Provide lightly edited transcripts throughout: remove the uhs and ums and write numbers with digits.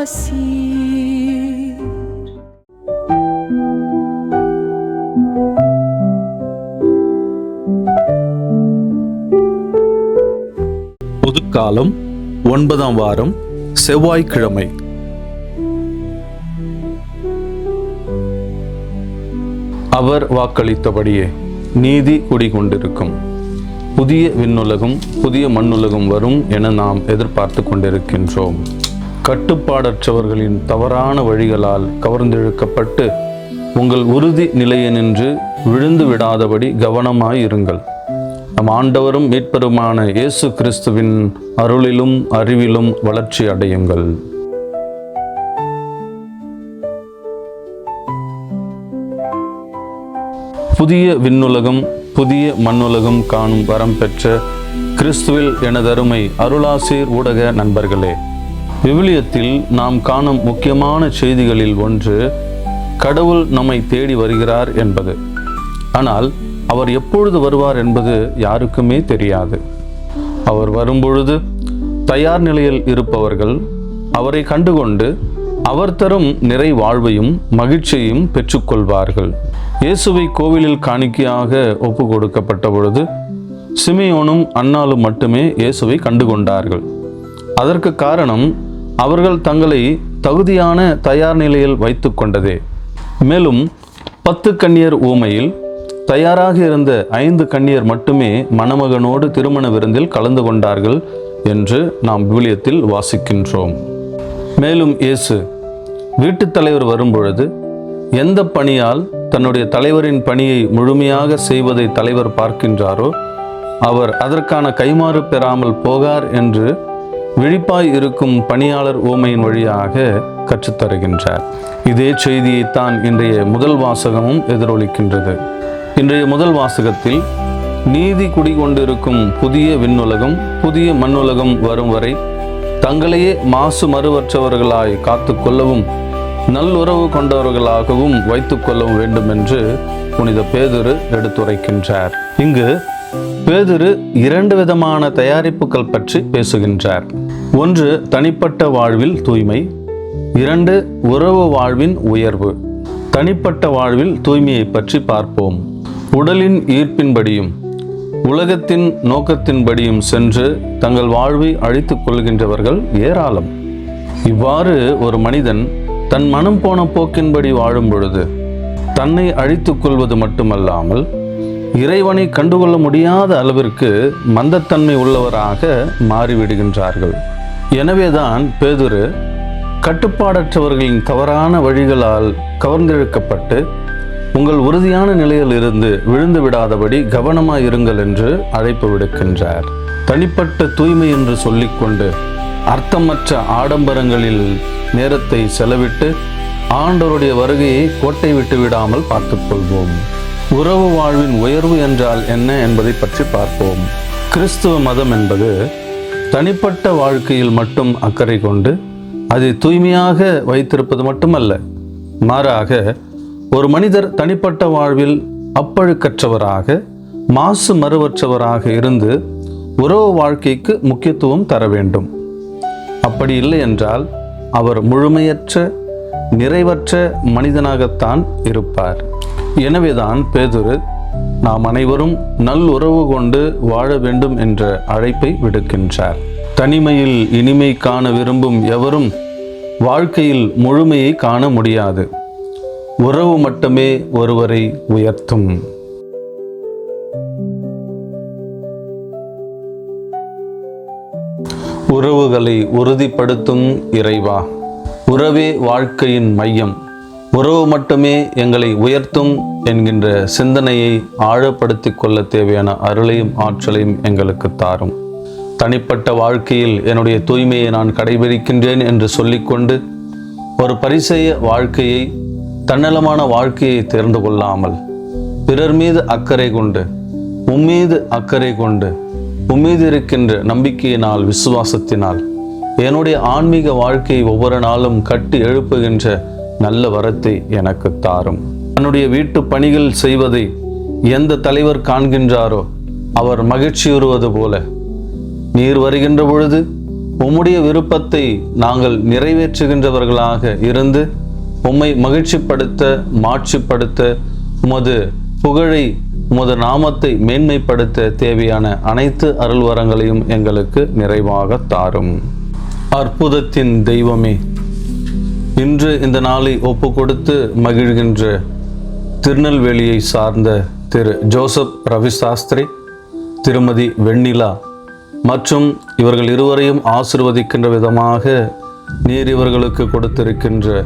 ஆசீர். பொதுக்காலம் 9ஆம் வாரம் செவ்வாய்க்கிழமை. அவர் வாக்களித்தபடியே நீதி குடிகொண்டிருக்கும். புதிய விண்ணுலகம் புதிய மண்ணுலகம் வரும் என நாம் எதிர்பார்த்து கொண்டிருக்கின்றோம். கட்டுப்பாடற்றவர்களின் தவறான வழிகளால் கவர்ந்தெழுக்கப்பட்டு உங்கள் உறுதி நிலையினின்று விழுந்து விடாதபடி கவனமாயிருங்கள். நம் ஆண்டவரும் மீட்பருமான இயேசு கிறிஸ்துவின் அருளிலும் அறிவிலும் வளர்ச்சி அடையுங்கள். புதிய விண்ணுலகம் புதிய மண்ணுலகம் காணும் வரம் பெற்ற கிறிஸ்துவில் எனதருமை அருளாசீர் ஊடக நண்பர்களே, விவிலியத்தில் நாம் காணும் முக்கியமான செய்திகளில் ஒன்று கடவுள் நம்மை தேடி வருகிறார் என்பது. ஆனால் அவர் எப்பொழுது வருவார் என்பது யாருக்குமே தெரியாது. அவர் வரும்பொழுது தயார் நிலையில் இருப்பவர்கள் அவரை கண்டுகொண்டு அவர் தரும் நிறை வாழ்வையும் மகிழ்ச்சியையும் பெற்றுக்கொள்வார்கள். இயேசுவை கோவிலில் காணிக்கையாக ஒப்பு கொடுக்கப்பட்ட பொழுது சிமியோனும் அன்னாலும் மட்டுமே இயேசுவை கண்டுகொண்டார்கள். அதற்கு காரணம் அவர்கள் தங்களை தகுதியான தயார் நிலையில் வைத்து கொண்டதே. மேலும் 10 கன்னியர் ஊமையில் தயாராக இருந்த 5 கன்னியர் மட்டுமே மணமகனோடு திருமண விருந்தில் கலந்து கொண்டார்கள் என்று நாம் விவிலியத்தில் வாசிக்கின்றோம். மேலும் இயேசு வீட்டுத் தலைவர் வரும்பொழுது எந்த பணியால் தன்னுடைய தலைவரின் பணியை முழுமையாக செய்வதை தலைவர் பார்க்கின்றாரோ அவர் அதற்கான கைமாறு பெறாமல் போகார் என்று விழிப்பாய் இருக்கும் பணியாளர் ஊமையின் வழியாக கற்றுத்தருகின்றார். இதே செய்தியைத்தான் இன்றைய முதல் வாசகமும் எதிரொலிக்கின்றது. இன்றைய முதல் வாசகத்தில் நீதி குடிகொண்டிருக்கும் புதிய விண்ணுலகம் புதிய மண்ணுலகம் வரும் வரை தங்களையே மாசு மறுவற்றவர்களாய் காத்து கொள்ளவும் நல்லுறவு கொண்டவர்களாகவும் வைத்து கொள்ளவும் வேண்டும் என்று புனித பேதுரு எடுத்துரைக்கின்றார். இங்கு பேதுரு 2 விதமான தயாரிப்புகள் பற்றி பேசுகின்றார். ஒன்று தனிப்பட்ட வாழ்வில் தூய்மை, 2 உறவு வாழ்வின் உயர்வு. தனிப்பட்ட வாழ்வில் தூய்மையை பற்றி பார்ப்போம். உடலின் ஈர்ப்பின்படியும் உலகத்தின் நோக்கத்தின்படியும் சென்று தங்கள் வாழ்வை அழித்துக் கொள்கின்றவர்கள் ஏராளம். இவ்வாறு ஒரு மனிதன் தன் மனம் போன போக்கின்படி வாழும் பொழுது தன்னை அழித்துக் கொள்வது மட்டுமல்லாமல் இறைவனை கண்டுகொள்ள முடியாத அளவிற்கு மந்தத்தன்மை உள்ளவராக மாறிவிடுகின்றார்கள். எனவேதான் பேதுரு கட்டுப்பாடற்றவர்களின் தவறான வழிகளால் கவர்ந்தெழுக்கப்பட்டு உங்கள் உறுதியான நிலையில் இருந்து விழுந்து விடாதபடி கவனமாயிருங்கள் என்று அழைப்பு விடுக்கின்றார். தனிப்பட்ட தூய்மை என்று சொல்லிக்கொண்டு அர்த்தமற்ற ஆடம்பரங்களில் நேரத்தை செலவிட்டு ஆண்டவருடைய வருகையை கோட்டை விட்டு விடாமல் பார்த்துக் கொள்வோம். உறவு வாழ்வின் உயர்வு என்றால் என்ன என்பதை பற்றி பார்ப்போம். கிறிஸ்துவ மதம் என்பது தனிப்பட்ட வாழ்க்கையில் மட்டும் அக்கறை கொண்டு அதை தூய்மையாக வைத்திருப்பது மட்டுமல்ல, மாறாக ஒரு மனிதர் தனிப்பட்ட வாழ்வில் அப்பழுக்கற்றவராக மாசு மறுவற்றவராக இருந்து உறவு வாழ்க்கைக்கு முக்கியத்துவம் தர வேண்டும். அப்படி இல்லை என்றால் அவர் முழுமையற்ற நிறைவற்ற மனிதனாகத்தான் இருப்பார். எனவேதான் பேதுரு நாம் அனைவரும் நல்லுறவு கொண்டு வாழ வேண்டும் என்ற அழைப்பை விடுக்கின்றார். தனிமையில் இனிமை காண விரும்பும் எவரும் வாழ்க்கையில் முழுமையை காண முடியாது. உறவு மட்டுமே ஒருவரை உயர்த்தும். உறவுகளை உறுதிப்படுத்தும் இறைவா, உறவே வாழ்க்கையின் மையம், உறவு மட்டுமே எங்களை உயர்த்தும் என்கின்ற சிந்தனையை ஆழப்படுத்திக் கொள்ள தேவையான அருளையும் ஆற்றலையும் எங்களுக்கு தாரும். தனிப்பட்ட வாழ்க்கையில் என்னுடைய தூய்மையை நான் கடைபிடிக்கின்றேன் என்று சொல்லிக்கொண்டு ஒரு பரிசேய வாழ்க்கையை தன்னலமான வாழ்க்கையை தேர்ந்து கொள்ளாமல் பிறர் மீது அக்கறை கொண்டு உம்மீது அக்கறை கொண்டு உம்மீது இருக்கின்ற நம்பிக்கையினால் விசுவாசத்தினால் என்னுடைய ஆன்மீக வாழ்க்கையை ஒவ்வொரு நாளும் கட்டி எழுப்புகின்ற நல்ல வரத்தை எனக்கு தாரும். தன்னுடைய வீட்டு பணிகள் செய்வதை எந்த தலைவர் காண்கின்றாரோ அவர் மகிழ்ச்சியுறுவது போல நீர் வருகின்ற பொழுது உம்முடைய விருப்பத்தை நாங்கள் நிறைவேற்றுகின்றவர்களாக இருந்து உம்மை மகிழ்ச்சிப்படுத்த, மாட்சிப்படுத்த, உமது புகழை, உமது நாமத்தை மேன்மைப்படுத்த தேவையான அனைத்து அருள்வரங்களையும் எங்களுக்கு நிறைவாக தாரும். அற்புதத்தின் தெய்வமே, இன்று இந்த நாளை ஒப்பு கொடுத்து மகிழ்கின்ற திருநெல்வேலியை சார்ந்த திரு ஜோசப் ரவி சாஸ்திரி, திருமதி வெண்ணிலா மற்றும் இவர்கள் இருவரையும் ஆசிர்வதிக்கின்ற விதமாக நீர் இவர்களுக்கு கொடுத்திருக்கின்ற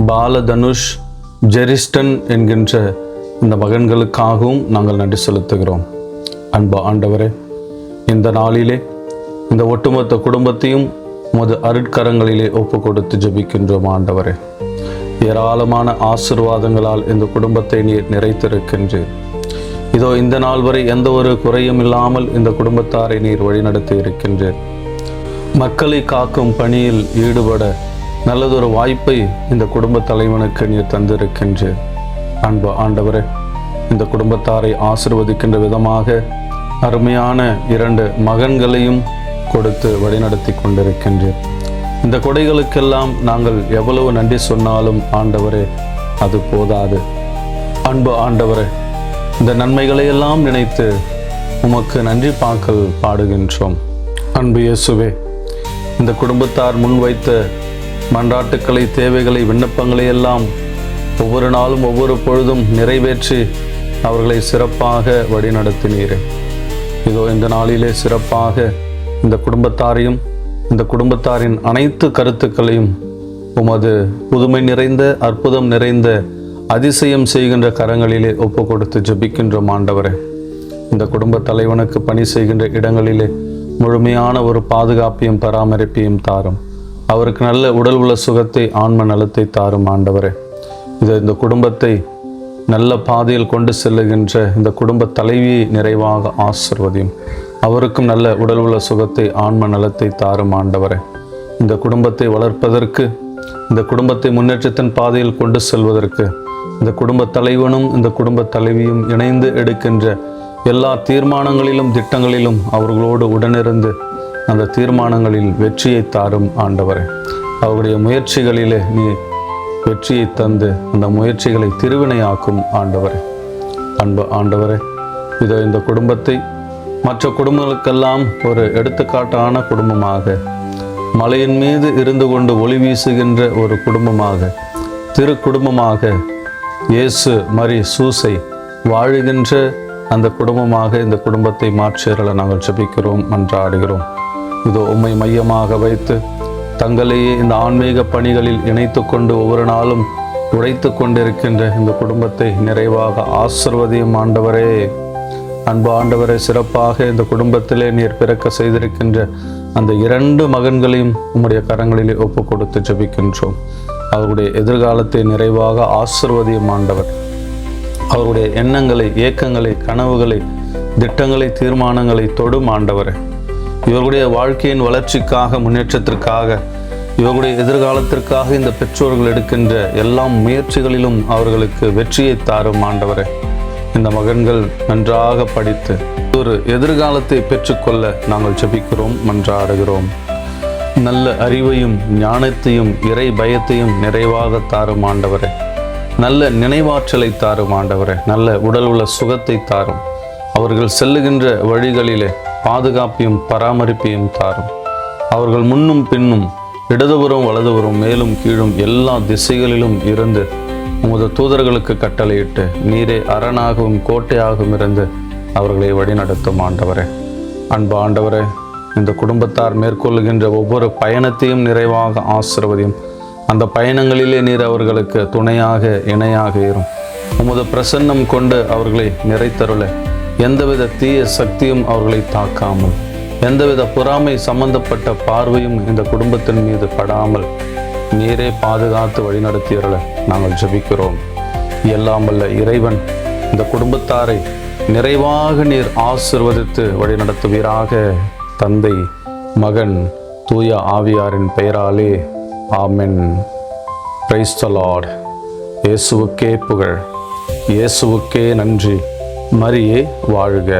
பாலதனுஷ், ஜெரிஸ்டன் என்கின்ற இந்த மகன்களுக்காகவும் நாங்கள் நன்றி செலுத்துகிறோம். அன்பு ஆண்டவரே, இந்த நாளிலே இந்த ஒட்டுமொத்த குடும்பத்தையும் உமது அருட்கரங்களிலே ஒப்பு கொடுத்து ஜெபிக்கின்றோம். ஆண்டவரே, ஏராளமான ஆசீர்வாதங்களால் இந்த குடும்பத்தை நீர் நிறைத்திருக்கின்றீர். இதோ இந்த நாள் வரை எந்த ஒரு குறையும் இல்லாமல் இந்த குடும்பத்தாரை நீர் வழிநடத்தி இருக்கின்றீர். மக்களை காக்கும் பணியில் ஈடுபட நல்லதொரு வாய்ப்பை இந்த குடும்ப தலைவனுக்கு நீர் தந்திருக்கின்றீர். அன்பு ஆண்டவரே, இந்த குடும்பத்தாரை ஆசீர்வதிக்கின்ற விதமாக அருமையான 2 மகன்களையும் கொடுத்து வழிநடத்தி கொண்டிருக்கின்றீர். இந்த கொடைகளுக்கெல்லாம் நாங்கள் எவ்வளவு நன்றி சொன்னாலும் ஆண்டவரே அது போதாது. அன்பு ஆண்டவரே, இந்த நன்மைகளை எல்லாம் நினைத்து உமக்கு நன்றி பாக்கல் பாடுகின்றோம். அன்பு இயேசுவே, இந்த குடும்பத்தார் முன்வைத்த மன்றாட்டுக்களை, தேவைகளை, விண்ணப்பங்களை எல்லாம் ஒவ்வொரு நாளும் ஒவ்வொரு பொழுதும் நிறைவேற்றி அவர்களை சிறப்பாக வழிநடத்தினீரே. இதோ இந்த நாளிலே சிறப்பாக இந்த குடும்பத்தாரையும் இந்த குடும்பத்தாரின் அனைத்து கருத்துக்களையும் உமது புதுமை நிறைந்த, அற்புதம் நிறைந்த, அதிசயம் செய்கின்ற கரங்களிலே ஒப்பு கொடுத்து ஜெபிக்கின்றோம். ஆண்டவரே, இந்த குடும்ப தலைவனுக்கு பணி செய்கின்ற இடங்களிலே முழுமையான ஒரு பாதுகாப்பையும் பராமரிப்பையும் தாரும். அவருக்கு நல்ல உடல் உள்ள சுகத்தை, ஆன்ம நலத்தை தாரும். ஆண்டவரே, இந்த குடும்பத்தை நல்ல பாதையில் கொண்டு செல்லுகின்ற இந்த குடும்ப தலைவியை நிறைவாக ஆசிர்வதியும். அவருக்கும் நல்ல உடல் உள்ள சுகத்தை, ஆன்ம நலத்தை தாரும். ஆண்டவரே, இந்த குடும்பத்தை வளர்ப்பதற்கு, இந்த குடும்பத்தை முன்னேற்றத்தின் பாதையில் கொண்டு செல்வதற்கு இந்த குடும்ப தலைவனும் இந்த குடும்ப தலைவியும் இணைந்து எடுக்கின்ற எல்லா தீர்மானங்களிலும், திட்டங்களிலும் அவர்களோடு உடனிருந்து அந்த தீர்மானங்களில் வெற்றியை தாரும். ஆண்டவரே, அவருடைய முயற்சிகளிலே நீ வெற்றியை தந்து அந்த முயற்சிகளை திருவினையாக்கும். ஆண்டவரே, அன்பு ஆண்டவரே, இதோ இந்த குடும்பத்தை மற்ற குடும்பங்களுக்கெல்லாம் ஒரு எடுத்துக்காட்டான குடும்பமாக, மலையின் மீது இருந்து கொண்டு ஒளி வீசுகின்ற ஒரு குடும்பமாக, திரு குடும்பமாக, இயேசு மரி சூசை வாழுகின்ற அந்த குடும்பமாக இந்த குடும்பத்தை மாற்றியறல நாங்கள் ஜெபிக்கிறோம், மன்றாடுகிறோம். இதோ உம்மை மையமாக வைத்து தங்களையே இந்த ஆன்மீக பணிகளில் இணைத்து கொண்டு ஒவ்வொரு நாளும் உழைத்து கொண்டிருக்கின்ற இந்த குடும்பத்தை நிறைவாக ஆசிர்வதியும். ஆண்டவரே, அன்பு ஆண்டவரே, சிறப்பாக இந்த குடும்பத்திலே நீர் பிறக்க செய்திருக்கின்ற அந்த 2 மகன்களையும் உம்முடைய கரங்களிலே ஒப்பு கொடுத்து ஜெபிக்கின்றோம். அவருடைய எதிர்காலத்தை நிறைவாக ஆசிர்வதியும். ஆண்டவர், அவருடைய எண்ணங்களை, ஏக்கங்களை, கனவுகளை, திட்டங்களை, தீர்மானங்களை தொடும். ஆண்டவரே, இவர்களுடைய வாழ்க்கையின் வளர்ச்சிக்காக, முன்னேற்றத்திற்காக, இவர்களுடைய எதிர்காலத்திற்காக இந்த பெற்றோர்கள் எடுக்கின்ற எல்லா முயற்சிகளிலும் அவர்களுக்கு வெற்றியை தாரும். ஆண்டவரே, இந்த மகன்கள் நன்றாக படித்து ஒரு எதிர்காலத்தை பெற்றுக்கொள்ள நாங்கள் ஜெபிக்கிறோம், மன்றாடுகிறோம். நல்ல அறிவையும் ஞானத்தையும் இறை பயத்தையும் நிறைவாக தாரும். ஆண்டவரே, நல்ல நினைவாற்றலை தாரும். ஆண்டவரே, நல்ல உடல் உள்ள சுகத்தை தாரும். அவர்கள் செல்லுகின்ற வழிகளிலே பாதுகாப்பையும் பராமரிப்பையும் தாரும். அவர்கள் முன்னும் பின்னும், இடதுபுறம் வலதுபுறம், மேலும் கீழும் எல்லா திசைகளிலும் இருந்து உமது தூதர்களுக்கு கட்டளையிட்டு நீரே அரணாகவும் கோட்டையாகவும் இருந்து அவர்களை வழிநடத்தும். ஆண்டவரே, அன்பு ஆண்டவரே, இந்த குடும்பத்தார் மேற்கொள்ளுகின்ற ஒவ்வொரு பயணத்தையும் நிறைவாக ஆசீர்வதியும். அந்த பயணங்களிலே நீர் அவர்களுக்கு துணையாக, இணையாக இரும். உமது பிரசன்னம் கொண்டு அவர்களை நிறைத்தருள எந்தவித தீய சக்தியும் அவர்களை தாக்காமல், எந்தவித பொறாமை சம்பந்தப்பட்ட பார்வையும் இந்த குடும்பத்தின் மீது படாமல் நீரே பாதுகாத்து வழிநடத்தியருள நாங்கள் ஜெபிக்கிறோம். எல்லாம் வல்ல இறைவன் இந்த குடும்பத்தாரை நிறைவாக நீர் ஆசீர்வதித்து வழிநடத்துவீராக. தந்தை, மகன், தூய ஆவியாரின் பெயராலே ஆமென். Praise the Lord. இயேசுவுக்கே புகழ், இயேசுவுக்கே நன்றி. மரியே வாழ்க.